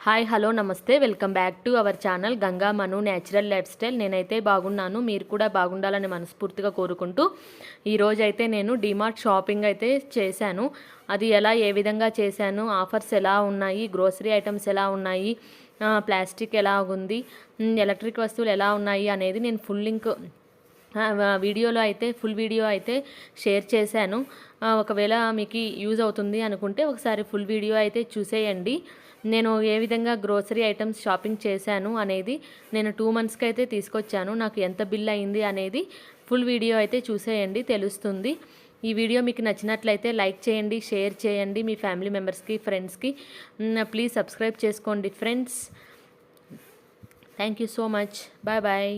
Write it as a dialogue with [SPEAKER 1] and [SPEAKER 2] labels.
[SPEAKER 1] Hi hello నమస్తే welcome back to our channel Ganga Manu natural life style. నేనైతే బాగున్నాను, మీరు కూడా బాగుండాలని మనస్ఫూర్తిగా కోరుకుంటూ ఈరోజు అయితే నేను డిమార్ట్ షాపింగ్ అయితే చేశాను. అది ఏ విధంగా చేశాను, ఆఫర్స్ ఎలా ఉన్నాయి, గ్రోసరీ ఐటమ్స్ ఎలా ఉన్నాయి, ప్లాస్టిక్ ఎలా ఉంది, ఎలక్ట్రిక్ వస్తువులు ఎలా ఉన్నాయి అనేది నేను ఫుల్ లింక్ వీడియోలో అయితే ఫుల్ వీడియో అయితే షేర్ చేశాను. ఒకవేళ మీకు యూజ్ అవుతుంది అనుకుంటే ఒకసారి ఫుల్ వీడియో అయితే చూసేయండి. నేను ఏ విధంగా గ్రోసరీ ఐటమ్స్ షాపింగ్ చేశాను అనేది నేను 2 మంత్స్కి అయితే తీసుకొచ్చాను. నాకు ఎంత బిల్ అయింది అనేది ఫుల్ వీడియో అయితే చూసేయండి, తెలుస్తుంది. ఈ వీడియో మీకు నచ్చినట్లయితే లైక్ చేయండి, షేర్ చేయండి మీ ఫ్యామిలీ మెంబర్స్కి, ఫ్రెండ్స్కి. ప్లీజ్ సబ్స్క్రైబ్ చేసుకోండి friends. Thank you so much. Bye bye.